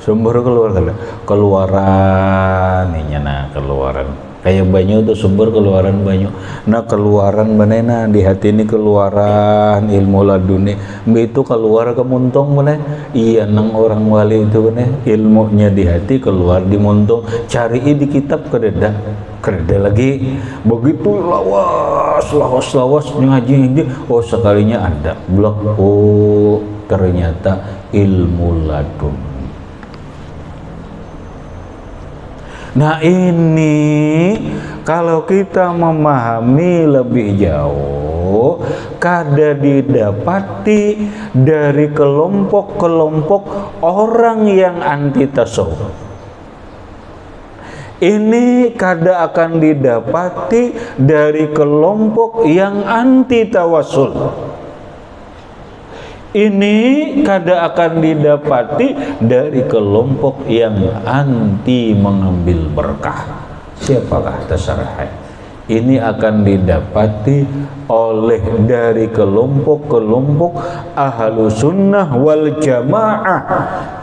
sumber keluar kan keluaran ini nah keluaran kayak banyu itu sumber keluaran banyu nah keluaran benar nah di hati ini keluaran ilmu laduni itu keluar ke muntung benar iya nang orang wali itu benar ilmunya di hati keluar di muntung cari di kitab kededa lagi begitu lawas ngaji oh sekalinya ada blok oh ternyata ilmu ladun. Nah ini kalau kita memahami lebih jauh kada didapati dari kelompok-kelompok orang yang anti tasawuf. Ini kada akan didapati dari kelompok yang anti tawasul. Ini kada akan didapati dari kelompok yang anti mengambil berkah. Siapakah terserah? Ini akan didapati oleh dari kelompok-kelompok ahlu sunnah wal jamaah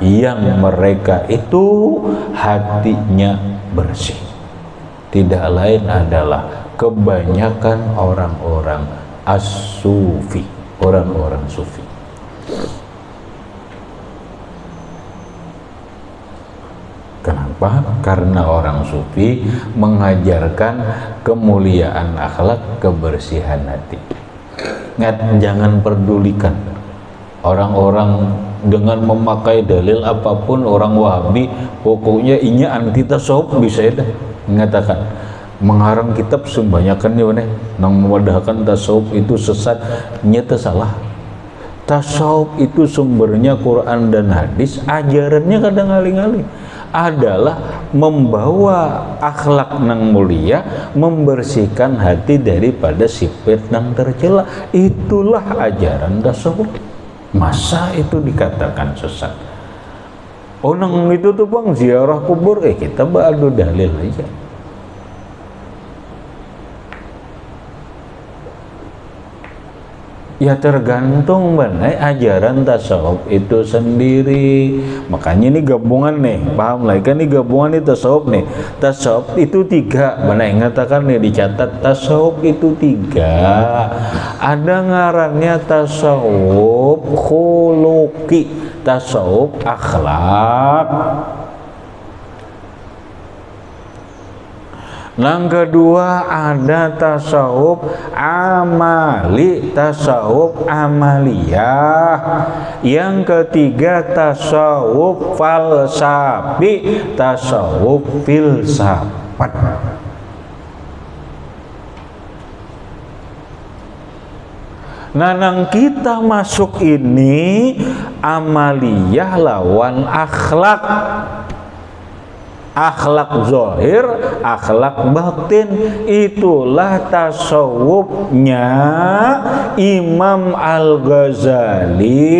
yang mereka itu hatinya bersih. Tidak lain adalah kebanyakan orang-orang as-sufi, orang-orang sufi. Kenapa? Karena orang sufi mengajarkan kemuliaan akhlak, kebersihan hati. Jangan pedulikan orang-orang dengan memakai dalil apapun orang Wahabi, pokoknya ini anti tasawuf bisa ya mengatakan mengarang kitab sebanyakan nih nang mewadahkan tasawuf itu sesat, nyata salah. Tasawuf itu sumbernya Quran dan hadis, ajarannya kadang ngali-ngali adalah membawa akhlak nang mulia, membersihkan hati daripada sifat nang tercela. Itulah ajaran tasawuf. Masa itu dikatakan sesat? Oh nang itu tuh bang ziarah kubur, kita badu dalil aja. Ya tergantung benar ajaran tasawuf itu sendiri. Makanya ini gabungan nih, paham lah kan, ini gabungan nih tasawuf nih. Tasawuf itu 3, benar ngatakan nih, dicatat tasawuf itu 3. Ada ngarannya tasawuf khuluqi, tasawuf akhlak. Yang kedua ada tasawuf amali, tasawuf amaliyah. Yang ketiga tasawuf falsafi, tasawuf filsafat. Nah, nang kita masuk ini amaliyah lawan akhlak. Akhlak zahir, akhlak batin, itulah tasawufnya Imam Al-Ghazali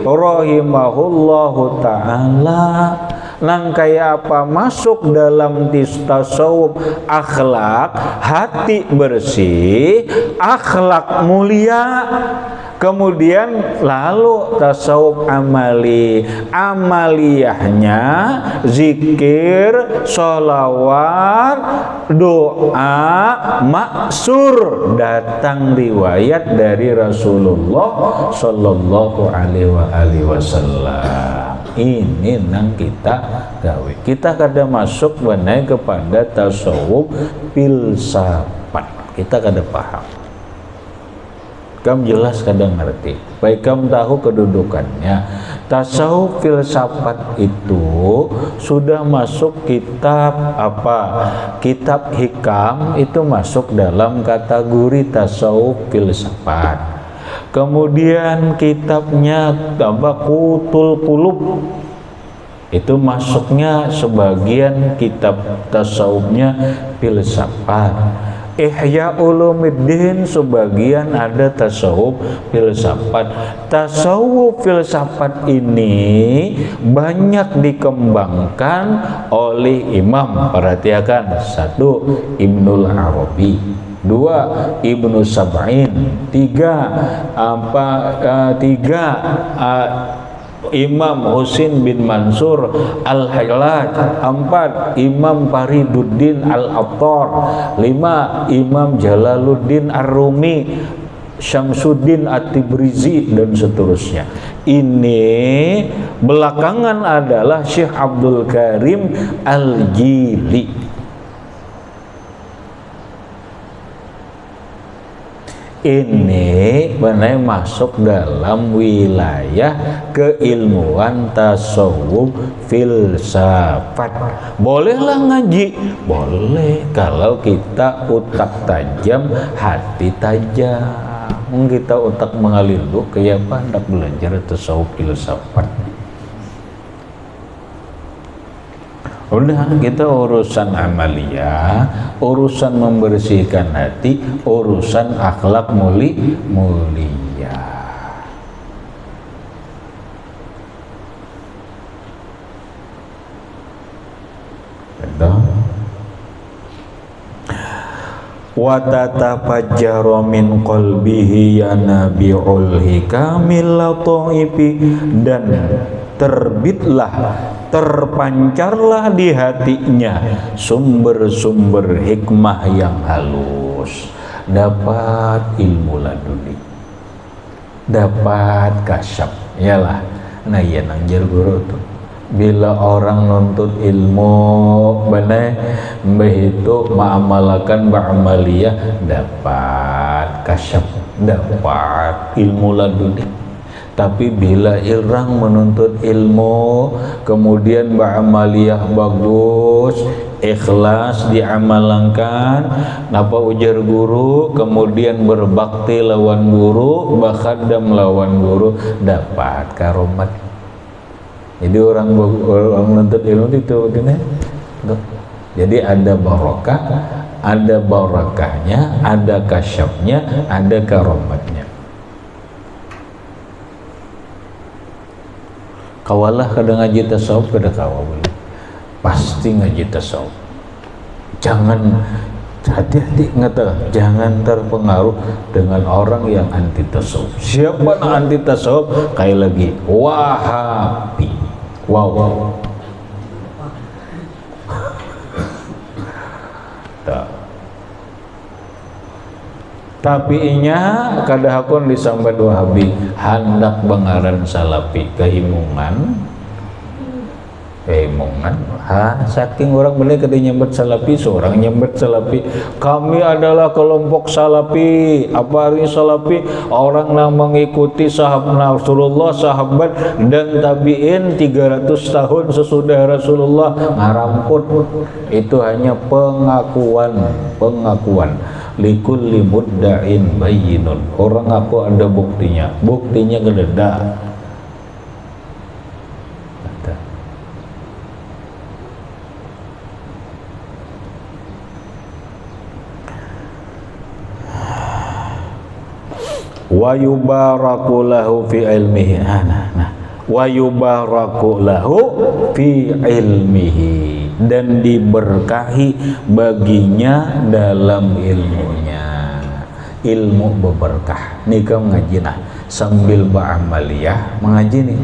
rahimahullahu ta'ala. Nang kayak apa masuk dalam tasawuf akhlak, hati bersih, akhlak mulia. Kemudian lalu tasawuf amali, amaliyahnya zikir, sholawat, doa, maksur, datang riwayat dari Rasulullah Sallallahu Alaihi Wasallam. Ini nang kita gawe. Kita kada masuk benai kepada tasawuf filsafat. Kita kada paham. Kamu jelas kadang ngerti, baik kamu tahu kedudukannya. Tasawuf filsafat itu sudah masuk kitab apa? Kitab hikam itu masuk dalam kategori tasawuf filsafat. Kemudian kitabnya Qutul Qulub itu masuknya sebagian kitab tasawufnya filsafat. Ihya Ulumuddin sebagian ada tasawuf filsafat. Tasawuf filsafat ini banyak dikembangkan oleh imam. Perhatikan, 1 Ibnul Arabi, 2 Ibnu Sab'in, 3 Imam Husin bin Mansur Al-Hallaj, 4 Imam Fariduddin Al-Attar, 5 Imam Jalaluddin Ar-Rumi, Syamsuddin At-Tibrizi, dan seterusnya. Ini belakangan adalah Syekh Abdul Karim Al-Jili. Ini benar masuk dalam wilayah keilmuan tasawuf filsafat. Bolehlah ngaji, boleh kalau kita otak tajam, hati tajam. Kita otak mengalir kayak apa hendak belajar tasawuf filsafat. Udah, kita urusan amalia, urusan membersihkan hati, urusan akhlak mulia. Betul? Wa tatafajjaru min qalbihi yanabi'ul hikamil lataifi, dan terbitlah, terpancarlah di hatinya sumber-sumber hikmah yang halus. Dapat ilmu laduni, dapat kasyaf, yalah. Nah iya nang jar guru tuh, bila orang nuntut ilmu benar itu ma'amalakan ba'amaliyah, dapat kasyaf, dapat ilmu laduni. Tapi bila orang menuntut ilmu kemudian ba'amaliyah bagus, ikhlas diamalkan, napa ujar guru, kemudian berbakti lawan guru, bakhadam lawan guru, dapat karomat. Jadi orang menuntut ilmu itu begini. Jadi ada barakahnya, ada kasyafnya, ada karomatnya. Kawalah kadang ngaji tasawuf, kada kawa boleh. Pasti ngaji tasawuf. Jangan Hati-hati ngata, jangan terpengaruh dengan orang yang anti tasawuf. Siapa yang anti tasawuf? Kayak lagi Wahabi. Wow. Tapi inya kadahakun disambat Wahabi hendak bangaran salapi kehimungan saking orang boleh kada nyambat salapi, seorang nyambat salapi. Kami adalah kelompok salapi. Apa arti salapi? Orang yang mengikuti sahabat Rasulullah, sahabat dan tabi'in 300 tahun sesudah Rasulullah. Ngarampun itu hanya pengakuan. Likulli mudda'in bayyinun. Orang apa ada buktinya gededa. Wa yubaraku lahu fi ilmihi. Wa yubaraku lahu fi ilmihi, dan diberkahi baginya dalam ilmunya. Ilmu berberkah. Nih kamu ngaji sambil beramaliyah mengaji nih.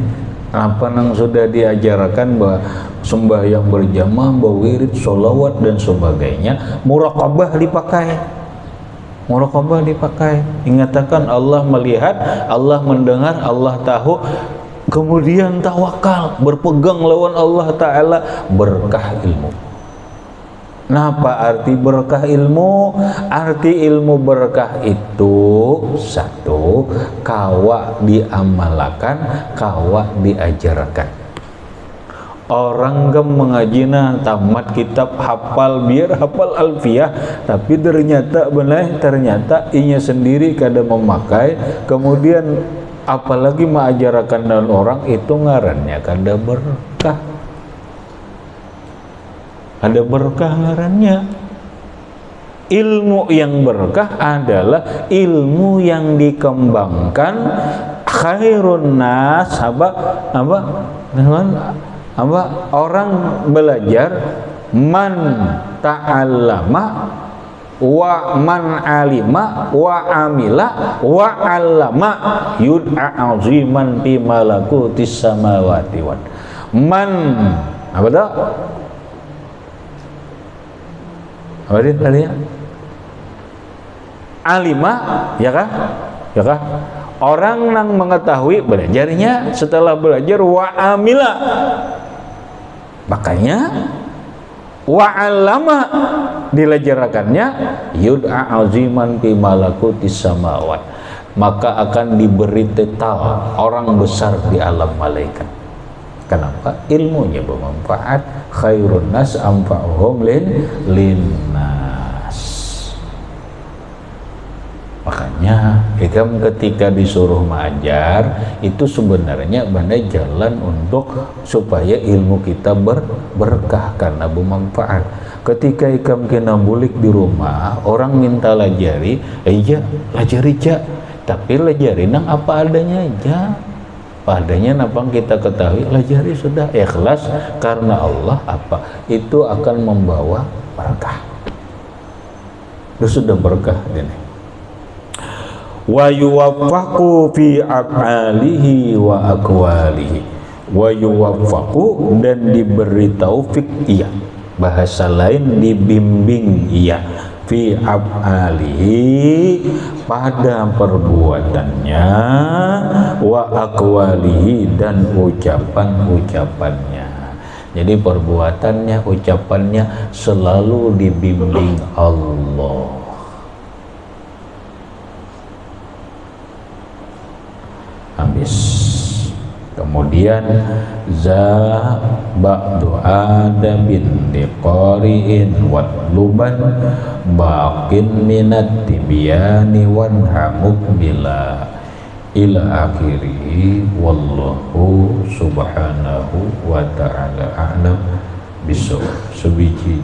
Apa yang sudah diajarkan bahwa sembahyang berjamaah, berwirid, sholawat dan sebagainya, muraqabah dipakai. Ingatakan Allah melihat, Allah mendengar, Allah tahu. Kemudian tawakal, berpegang lawan Allah Ta'ala, berkah ilmu. Nah, apa arti berkah ilmu? Arti ilmu berkah itu satu, kawa diamalkan, kawa diajarkan. Orang mengajina tamat kitab hafal, biar hafal alfiyah, tapi ternyata inya sendiri kada memakai. Kemudian apalagi mengajarkan dan orang itu ngarannya kada berkah. Ada berkah ngarannya. Ilmu yang berkah adalah ilmu yang dikembangkan. Khairun nas orang belajar man ta'allama wa man alima wa amila wa allama yud'a aziman fi malakutis samawati wal man apa dah? Apa dia tadi? Alima, ya kah? Orang yang mengetahui belajarnya, setelah belajar wa amila, makanya wa allama dilajarkannya, yud'a aziman fi malakutis samawat, maka akan diberi titel orang besar di alam malaikat. Kenapa? Ilmunya bermanfaat. Khairun nas anfa'uhum linnas. Makanya ketika disuruh mengajar itu sebenarnya benda jalan untuk supaya ilmu kita berkah karena bermanfaat. Ketika ikam kena bulik di rumah, orang minta lajari, lajari aja, tapi lajari nang apa adanya aja. Padanya napang kita ketahui, lajari sudah ikhlas karena Allah apa itu akan membawa berkah. Itu sudah berkah ini. Wa yuwaffaqu fi af'alihi wa aqwalihi. Wa yuwaffaqu, dan diberi taufik ia. Bahasa lain dibimbing ia. Fi af'alihi, pada perbuatannya, wa aqwalihi, dan ucapan-ucapannya. Jadi perbuatannya, ucapannya selalu dibimbing Allah. Habis. Kemudian za ba'du adabin liqari'in watluban baqin minat tibyani wanhamuk bila ila akhirih. Wallahu subhanahu wa ta'ala a'lam bisawab. Sebiji